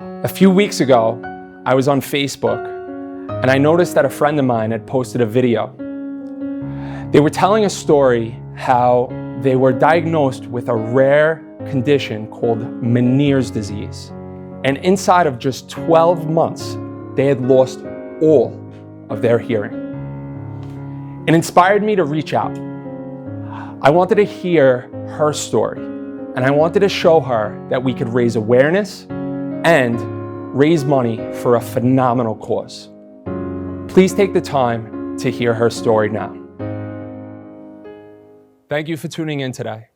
A few weeks ago, I was on Facebook and I noticed that a friend of mine had posted a video. They were telling a story how they were diagnosed with a rare condition called Meniere's disease. And inside of just 12 months, they had lost all of their hearing. It inspired me to reach out. I wanted to hear her story, and I wanted to show her that we could raise awareness and raise money for a phenomenal cause. Please take the time to hear her story now. Thank you for tuning in today.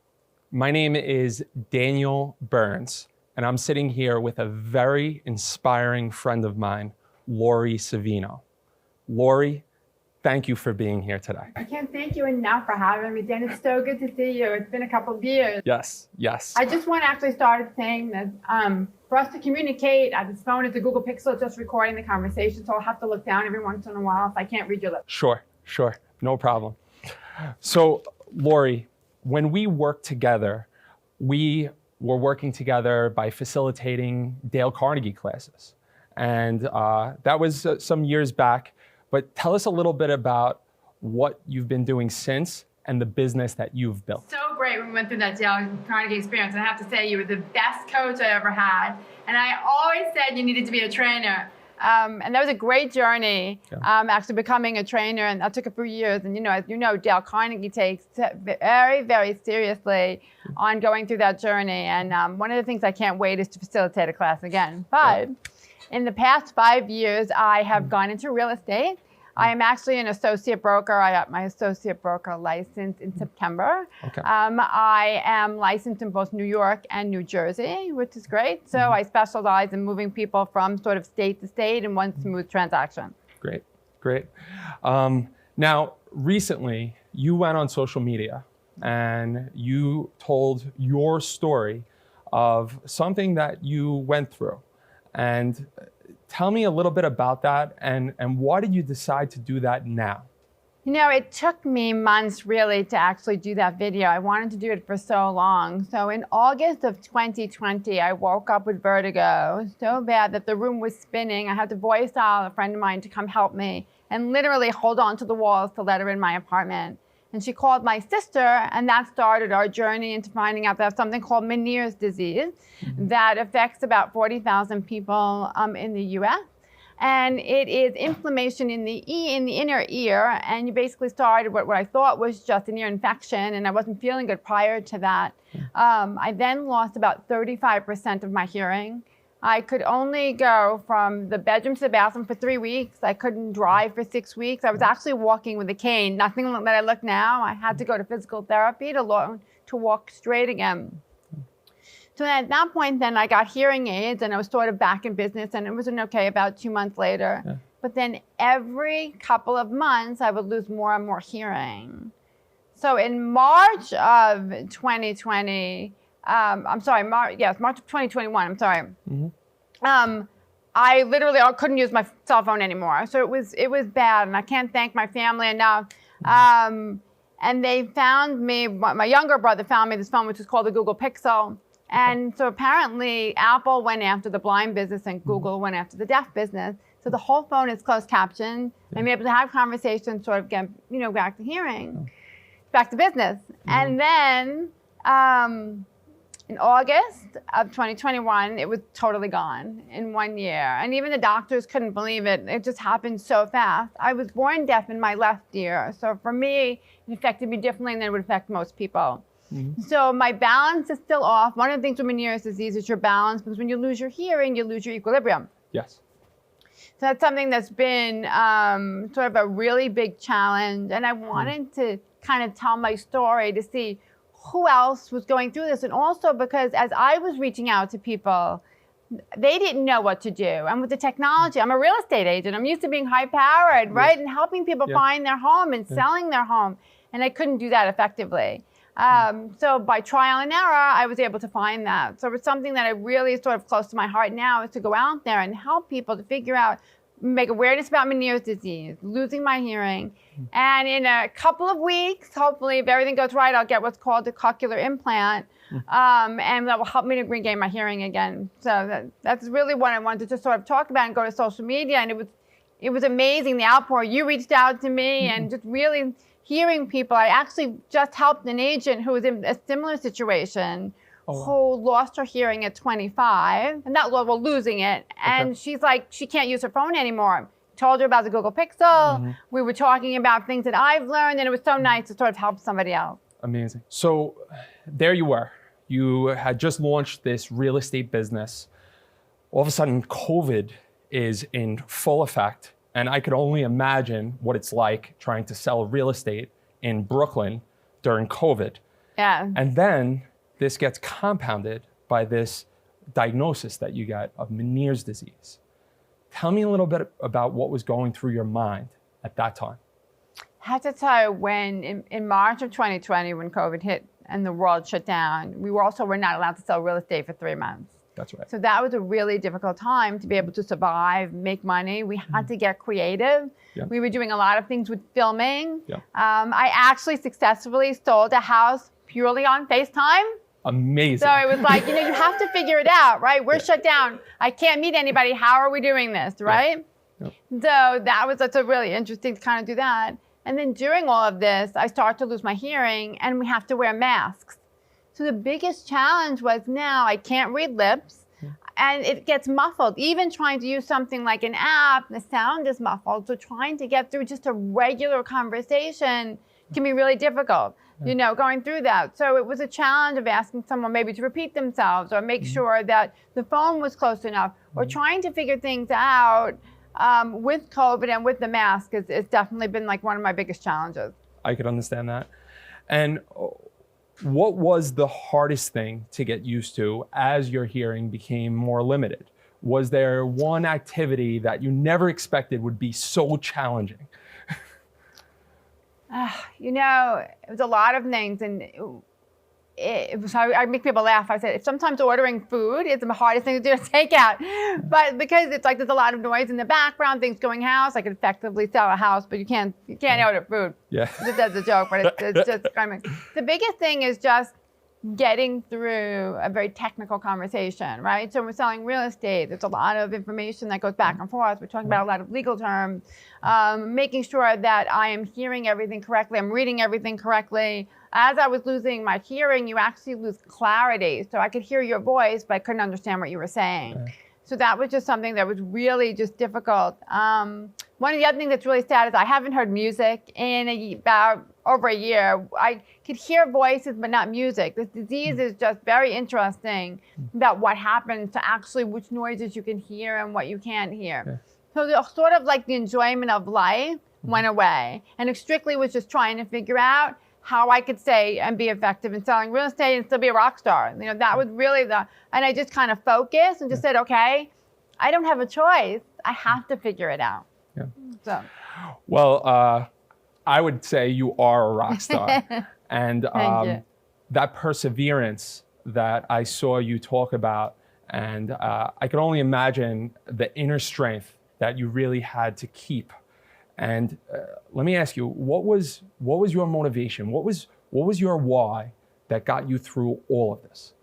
My name is Daniel Burns, and I'm sitting here with a very inspiring friend of mine, Lori Savino. Lori, thank you for being here today. I can't thank you enough for having me, Dan. It's so good to see you. It's been a couple of years. Yes, yes. I just want to actually start saying that for us to communicate, this phone is a Google Pixel, just recording the conversation, so I'll have to look down every once in a while if I can't read your lips. Sure, no problem. So, Lori, when we worked together, we were working together by facilitating Dale Carnegie classes. And that was some years back. But tell us a little bit about what you've been doing since and the business that you've built. So great when we went through that Dale Carnegie experience. And I have to say, you were the best coach I ever had. And I always said you needed to be a trainer. And that was a great journey, actually becoming a trainer. And that took a few years. And as you know, Dale Carnegie takes very, very seriously on going through that journey. And one of the things I can't wait is to facilitate a class again. But in the past 5 years, I have gone into real estate. I am actually an associate broker. I got my associate broker license in September. Okay. I am licensed in both New York and New Jersey, which is great. So I specialize in moving people from sort of state to state in one smooth transaction. Great. Now, recently, you went on social media and you told your story of something that you went through. And tell me a little bit about that, and why did you decide to do that now? It took me months really to actually do that video. I wanted to do it for so long. So in August of 2020, I woke up with vertigo so bad that the room was spinning. I had to voice out a friend of mine to come help me and literally hold on to the walls to let her in my apartment. And she called my sister, and that started our journey into finding out there's something called Meniere's disease that affects about 40,000 people in the US. And it is inflammation in the inner ear, and you basically started what I thought was just an ear infection, and I wasn't feeling good prior to that. I then lost about 35% of my hearing. I could only go from the bedroom to the bathroom for 3 weeks. I couldn't drive for 6 weeks. I was actually walking with a cane, nothing that I look now. I had to go to physical therapy to walk straight again. So at that point, then I got hearing aids, and I was sort of back in business, and it was okay about 2 months later. Yeah. But then every couple of months, I would lose more and more hearing. So in March of 2020, March of 2021, I'm sorry. I literally couldn't use my cell phone anymore. So it was bad, and I can't thank my family enough. And they found me, my younger brother found me this phone, which is called the Google Pixel. And so apparently Apple went after the blind business and Google went after the deaf business. So the whole phone is closed captioned. I'm able to have conversations, sort of get, back to hearing, back to business. And then, in August of 2021, it was totally gone in 1 year. And even the doctors couldn't believe it. It just happened so fast. I was born deaf in my left ear. So for me, it affected me differently than it would affect most people. So my balance is still off. One of the things with Meniere's disease is your balance, because when you lose your hearing, you lose your equilibrium. Yes. So that's something that's been sort of a really big challenge. And I wanted to kind of tell my story to see who else was going through this. And also because as I was reaching out to people, they didn't know what to do. And with the technology, I'm a real estate agent. I'm used to being high powered, right? And helping people find their home and selling their home. And I couldn't do that effectively. So by trial and error, I was able to find that. So it's something that I really sort of close to my heart now is to go out there and help people to figure out make awareness about Meniere's disease, losing my hearing. And in a couple of weeks, hopefully, if everything goes right, I'll get what's called a cochlear implant. And that will help me to regain my hearing again. So that's really what I wanted to just sort of talk about and go to social media. And it was amazing, the outpour. You reached out to me and just really hearing people. I actually just helped an agent who was in a similar situation, who lost her hearing at 25, and not losing it. And she's like, she can't use her phone anymore. Told her about the Google Pixel. We were talking about things that I've learned, and it was so nice to sort of help somebody else. Amazing. So there you were. You had just launched this real estate business. All of a sudden, COVID is in full effect. And I could only imagine what it's like trying to sell real estate in Brooklyn during COVID. Yeah. And then this gets compounded by this diagnosis that you got of Meniere's disease. Tell me a little bit about what was going through your mind at that time. I have to tell you, when in March of 2020, when COVID hit and the world shut down, we were not allowed to sell real estate for 3 months. That's right. So that was a really difficult time to be able to survive, make money. We had to get creative. Yeah. We were doing a lot of things with filming. Yeah. I actually successfully sold a house purely on FaceTime. Amazing. So it was like, you have to figure it out, right? We're shut down. I can't meet anybody. How are we doing this, right? Yeah. So that's a really interesting to kind of do that. And then during all of this, I started to lose my hearing, and we have to wear masks. So the biggest challenge was now I can't read lips, and it gets muffled. Even trying to use something like an app, the sound is muffled. So trying to get through just a regular conversation can be really difficult, going through that. So it was a challenge of asking someone maybe to repeat themselves or make sure that the phone was close enough, or trying to figure things out with COVID and with the mask. It's definitely been like one of my biggest challenges. I could understand that. And what was the hardest thing to get used to as your hearing became more limited? Was there one activity that you never expected would be so challenging? It was a lot of things, and I make people laugh. I said, sometimes ordering food is the hardest thing to do to take out. But because it's like there's a lot of noise in the background, things going house, I could effectively sell a house, but you can't order food. Yeah. Just as a joke, but it's just kind of, the biggest thing is just getting through a very technical conversation, right? So when we're selling real estate, there's a lot of information that goes back and forth. We're talking about a lot of legal terms, making sure that I am hearing everything correctly, I'm reading everything correctly. As I was losing my hearing, you actually lose clarity. So I could hear your voice, but I couldn't understand what you were saying. Okay. So that was just something that was really just difficult. One of the other things that's really sad is I haven't heard music in about over a year. I could hear voices, but not music. This disease is just very interesting about what happens to actually which noises you can hear and what you can't hear. Okay. So the, sort of like the enjoyment of life went away. And it strictly was just trying to figure out how I could say and be effective in selling real estate and still be a rock star. That was really and I just kind of focused and just said, okay, I don't have a choice. I have to figure it out. Yeah. So. Well, I would say you are a rock star. And that perseverance that I saw you talk about, and I can only imagine the inner strength that you really had to keep. And let me ask you, what was your motivation? What was your why that got you through all of this?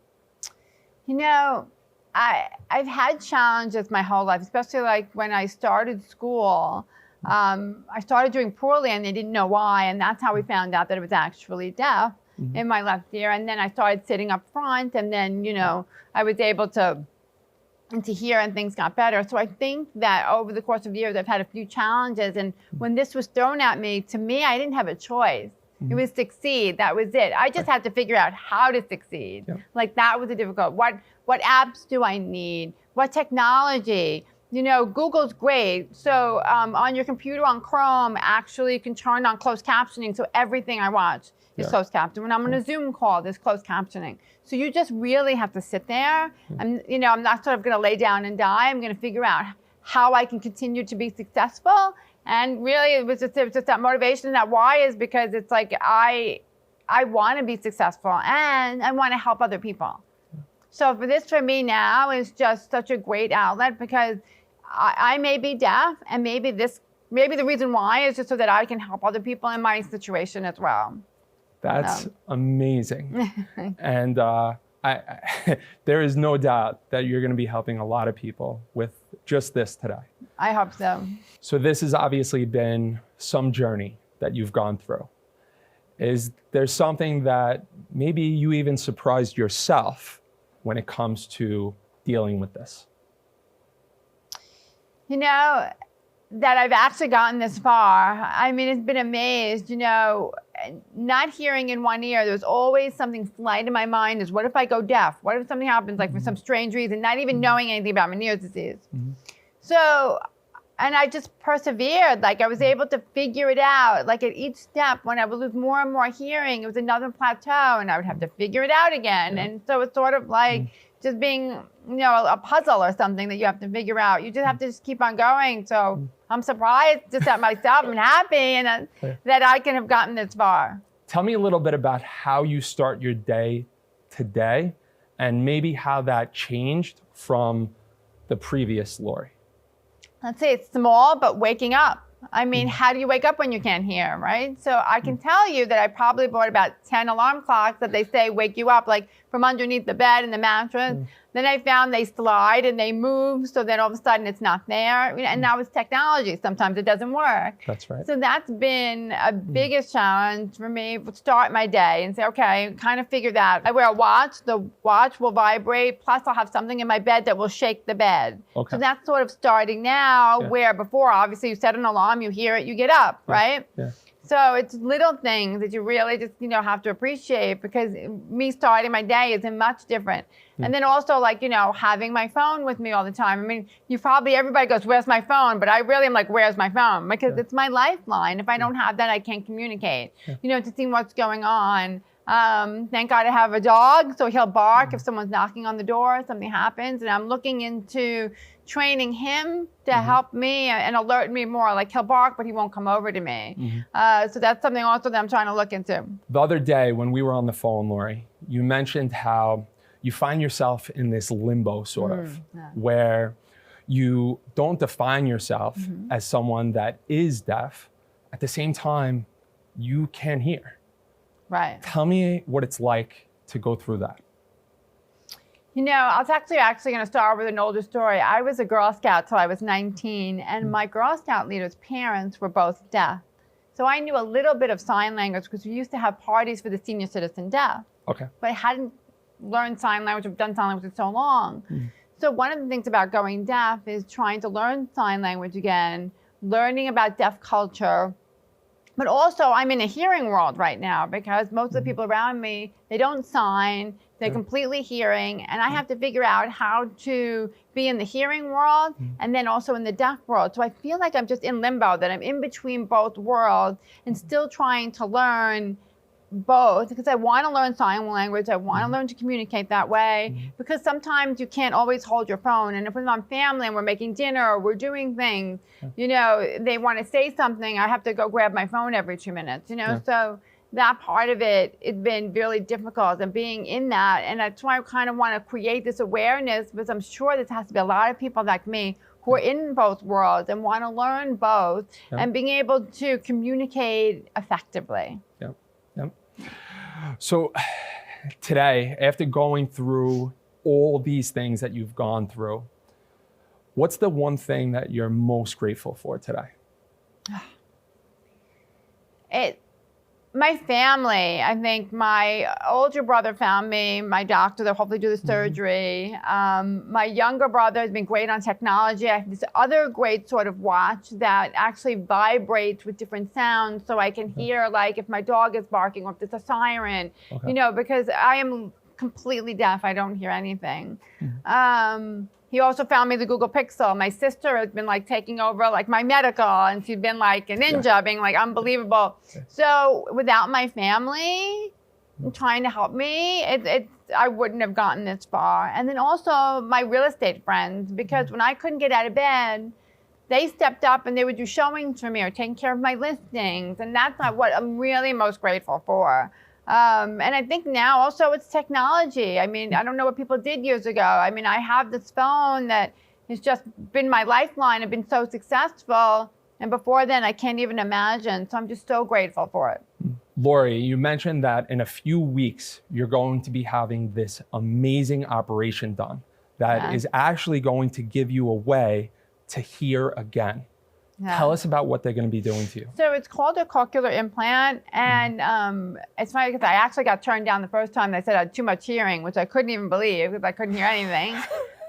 I've had challenges my whole life, especially like when I started school. I started doing poorly and they didn't know why, and that's how we found out that it was actually deaf in my left ear. And then I started sitting up front, and then I was able to hear, and things got better. So I think that over the course of years, I've had a few challenges. And when this was thrown at me, to me, I didn't have a choice. It was succeed. That was it. I just had to figure out how to succeed. Yep. Like that was the difficult. What apps do I need? What technology? Google's great. So on your computer on Chrome, actually you can turn on closed captioning. So everything I watch is closed captioned. When I'm on a Zoom call, there's closed captioning. So you just really have to sit there. And I'm not sort of going to lay down and die. I'm going to figure out how I can continue to be successful. And really, it was just that motivation. That why is because it's like I want to be successful and I want to help other people. So for me now is just such a great outlet because I may be deaf, and maybe the reason why is just so that I can help other people in my situation as well. That's amazing. And there is no doubt that you're going to be helping a lot of people with just this today. I hope so. So this has obviously been some journey that you've gone through. Is there something that maybe you even surprised yourself when it comes to dealing with this? You know, that I've actually gotten this far. I mean, it's been amazed, you know, not hearing in one ear. There's always something flight in my mind is, what if I go deaf? What if something happens, like for some strange reason, not even knowing anything about Meniere's disease? So, and I just persevered. Like, I was able to figure it out. Like, at each step, when I would lose more and more hearing, it was another plateau, and I would have to figure it out again. And so it's sort of like just being, you know, a puzzle or something that you have to figure out. You just have to just keep on going. So I'm surprised just at myself. I'm happy and that I can have gotten this far. Tell me a little bit about how you start your day today and maybe how that changed from the previous Lori. Let's say it's small, but waking up. I mean, how do you wake up when you can't hear, right? So I can tell you that I probably bought about 10 alarm clocks that they say wake you up, like from underneath the bed and the mattress. Then I found they slide and they move, so then all of a sudden it's not there. And now it's technology. Sometimes it doesn't work. That's right. So that's been a biggest challenge for me to start my day and say, okay, kind of figure that. I wear a watch. The watch will vibrate. Plus I'll have something in my bed that will shake the bed. Okay. So that's sort of starting now, where before, obviously, you set an alarm, you hear it, you get up, right? Yeah. So it's little things that you really just, you know, have to appreciate, because me starting my day is much different. And then also, like, you know, having my phone with me all the time. I mean, everybody goes, where's my phone? But I really am like, where's my phone? Because it's my lifeline. If I don't have that, I can't communicate, you know, to see what's going on. Thank God I have a dog, so he'll bark if someone's knocking on the door, something happens. And I'm looking into training him to help me and alert me more. Like, he'll bark, but he won't come over to me. So that's something also that I'm trying to look into. The other day when we were on the phone, Lori, you mentioned how you find yourself in this limbo sort of, where you don't define yourself as someone that is deaf. At the same time, you can hear. Right. Tell me what it's like to go through that. You know, I was actually going to start with an older story. I was a Girl Scout till I was 19, and my Girl Scout leader's parents were both deaf. So I knew a little bit of sign language because we used to have parties for the senior citizen deaf. Okay. But I hadn't learned sign language, I've done sign language for so long. So one of the things about going deaf is trying to learn sign language again, learning about deaf culture. But also, I'm in a hearing world right now, because most of the people around me, they don't sign, they're completely hearing, and I have to figure out how to be in the hearing world and then also in the deaf world. So I feel like I'm just in limbo, that I'm in between both worlds and still trying to learn both, because I want to learn sign language. I want to learn to communicate that way, because sometimes you can't always hold your phone. And if we're on family and we're making dinner or we're doing things, you know, they want to say something, I have to go grab my phone every 2 minutes, you know? So that part of it, it's been really difficult, and being in that. And that's why I kind of want to create this awareness, because I'm sure there has to be a lot of people like me who are in both worlds and want to learn both and being able to communicate effectively. So today, after going through all these things that you've gone through, what's the one thing that you're most grateful for today? My family. I think my older brother found me, my doctor that hopefully do the surgery. My younger brother has been great on technology. I have this other great sort of watch that actually vibrates with different sounds, so I can hear, like, if my dog is barking or if there's a siren, you know, because I am completely deaf. I don't hear anything. He also found me the Google Pixel. My sister has been, like, taking over, like, my medical, and she's been like a ninja, being like unbelievable. So without my family trying to help me, I wouldn't have gotten this far. And then also my real estate friends, because when I couldn't get out of bed, they stepped up and they would do showings for me or taking care of my listings. And that's not what I'm really most grateful for. And I think now also it's technology. I mean, I don't know what people did years ago. I mean, I have this phone that it's just been my lifeline. I've been so successful. And before then, I can't even imagine. So I'm just so grateful for it. Lori, you mentioned that in a few weeks, you're going to be having this amazing operation done that is actually going to give you a way to hear again. Yeah. Tell us about what they're going to be doing to you. So it's called a cochlear implant. And it's funny because I actually got turned down the first time. They said I had too much hearing, which I couldn't even believe because I couldn't hear anything.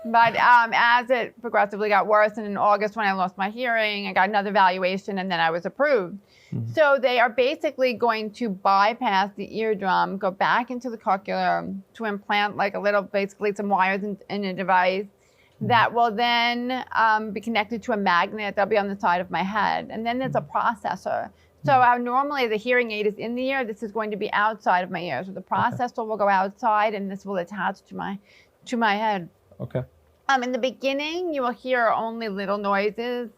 But as it progressively got worse, and in August when I lost my hearing, I got another evaluation and then I was approved. So they are basically going to bypass the eardrum, go back into the cochlear to implant like a little, basically some wires in a device that will then be connected to a magnet that'll be on the side of my head. And then there's a processor. So normally the hearing aid is in the ear. This is going to be outside of my ear. So the processor will go outside and this will attach to my head. Okay. In the beginning, you will hear only little noises.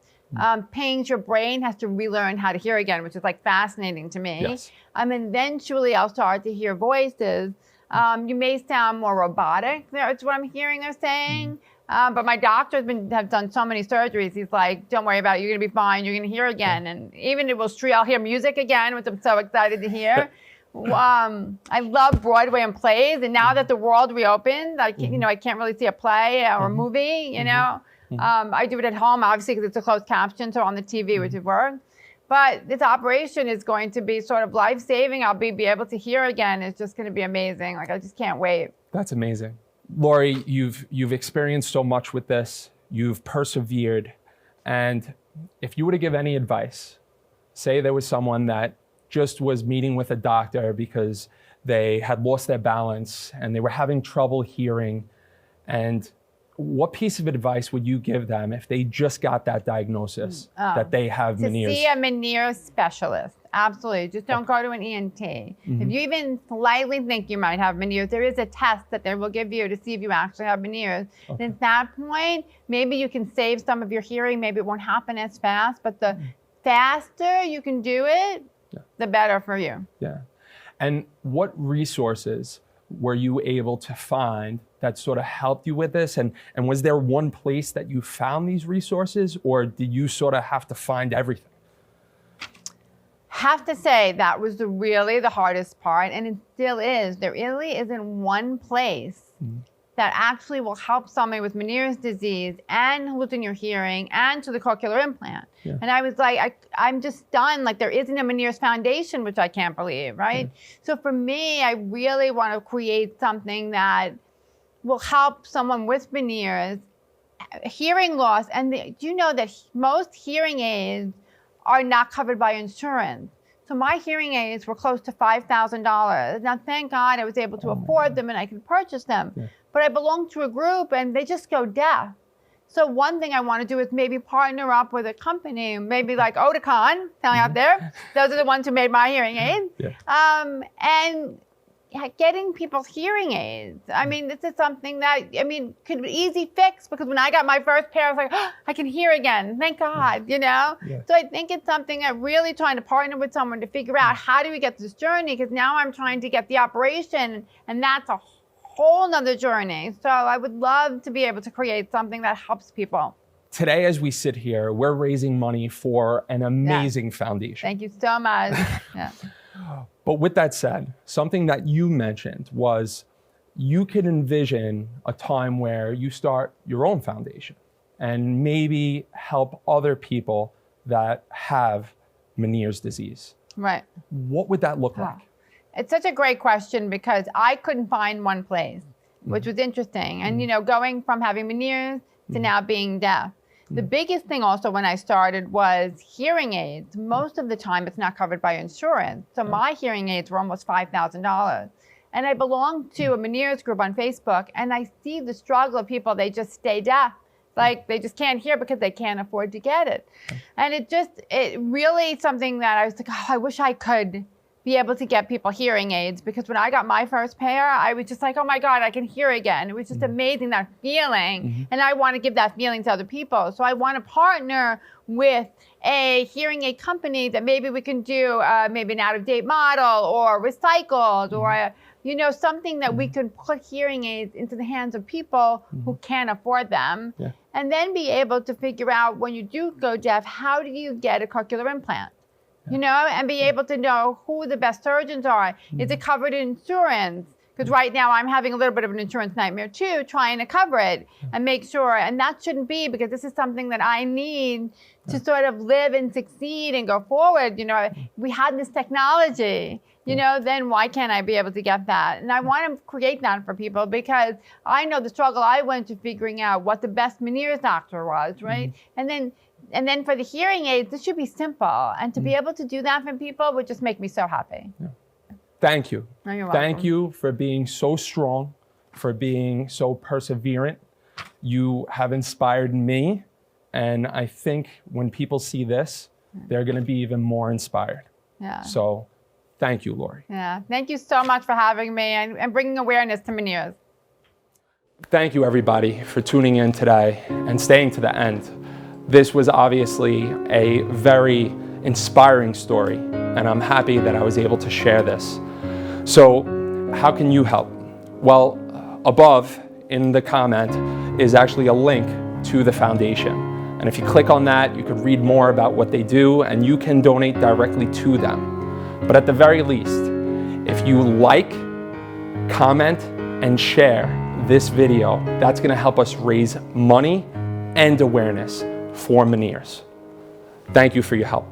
Pings, your brain has to relearn how to hear again, which is like fascinating to me. Yes. Eventually, I'll start to hear voices. You may sound more robotic. That's what I'm hearing they're saying. But my doctors have done so many surgeries. He's like, don't worry about it. You're going to be fine. You're going to hear again. And even I'll hear music again, which I'm so excited to hear. I love Broadway and plays, and now that the world reopened, I can't really see a play or a movie. I do it at home, obviously, because it's a closed caption, so on the TV, which would work. But this operation is going to be sort of life-saving. I'll be able to hear again. It's just going to be amazing. Like, I just can't wait. That's amazing. Lori, you've experienced so much with this. You've persevered. And if you were to give any advice, say there was someone that just was meeting with a doctor because they had lost their balance and they were having trouble hearing. And what piece of advice would you give them if they just got that diagnosis that they have Meniere's? To see a Meniere specialist. Absolutely. Just don't go to an ENT. If you even slightly think you might have Meniere's, there is a test that they will give you to see if you actually have Meniere's. And at that point, maybe you can save some of your hearing. Maybe it won't happen as fast, but the faster you can do it, the better for you. Yeah. And what resources were you able to find that sort of helped you with this? And was there one place that you found these resources, or did you sort of have to find everything? Have to say that was really the hardest part, and it still is. There really isn't one place that actually will help somebody with Meniere's disease and losing your hearing and to the cochlear implant. Yeah. And I was like, I'm just stunned. Like, there isn't a Meniere's Foundation, which I can't believe, right? So for me, I really want to create something that will help someone with Meniere's hearing loss. And do you know that most hearing aids are not covered by insurance? So my hearing aids were close to $5,000. Now, thank God I was able to afford them and I could purchase them. Yeah. But I belong to a group and they just go deaf. So one thing I want to do is maybe partner up with a company, maybe like Oticon, telling out there. Those are the ones who made my hearing aids. Yeah. And getting people hearing aids. I mean, this is something that, could be easy fix, because when I got my first pair, I was like, oh, I can hear again. Thank God, Yeah. So I think it's something that really trying to partner with someone to figure out how do we get this journey, because now I'm trying to get the operation, and that's a whole nother journey. So I would love to be able to create something that helps people. Today, as we sit here, we're raising money for an amazing foundation. Thank you so much. Yeah. But with that said, something that you mentioned was you could envision a time where you start your own foundation and maybe help other people that have Meniere's disease. Right. What would that look like? It's such a great question, because I couldn't find one place, which was interesting. And, going from having Meniere's to now being deaf. The biggest thing also when I started was hearing aids. Most of the time it's not covered by insurance. So my hearing aids were almost $5,000. And I belong to a Meniere's group on Facebook, and I see the struggle of people, they just stay deaf. Like, they just can't hear because they can't afford to get it. And it really something that I was like, oh, I wish I could be able to get people hearing aids, because when I got my first pair, I was just like, oh my God, I can hear again. It was just amazing, that feeling. And I want to give that feeling to other people. So I want to partner with a hearing aid company that maybe we can do maybe an out-of-date model or recycled or something that we can put hearing aids into the hands of people who can't afford them. and then be able to figure out when you do go deaf, how do you get a cochlear implant? You know, and be able to know who the best surgeons are. Is it covered in insurance? Because right now I'm having a little bit of an insurance nightmare too, trying to cover it and make sure. And that shouldn't be, because this is something that I need to sort of live and succeed and go forward. You know, we had this technology, you know, then why can't I be able to get that? And I want to create that for people, because I know the struggle I went to figuring out what the best Meniere doctor was, right? And then for the hearing aids, this should be simple. And to be able to do that for people would just make me so happy. Yeah. Thank you. Oh, you're welcome. Thank you for being so strong, for being so perseverant. You have inspired me. And I think when people see this, they're going to be even more inspired. Yeah. So thank you, Lori. Yeah. Thank you so much for having me and bringing awareness to Meniere's. Thank you, everybody, for tuning in today and staying to the end. This was obviously a very inspiring story, and I'm happy that I was able to share this. So how can you help? Well, above in the comment is actually a link to the foundation. And if you click on that, you could read more about what they do, and you can donate directly to them. But at the very least, if you like, comment, and share this video, that's going to help us raise money and awareness for Meniere's. Thank you for your help.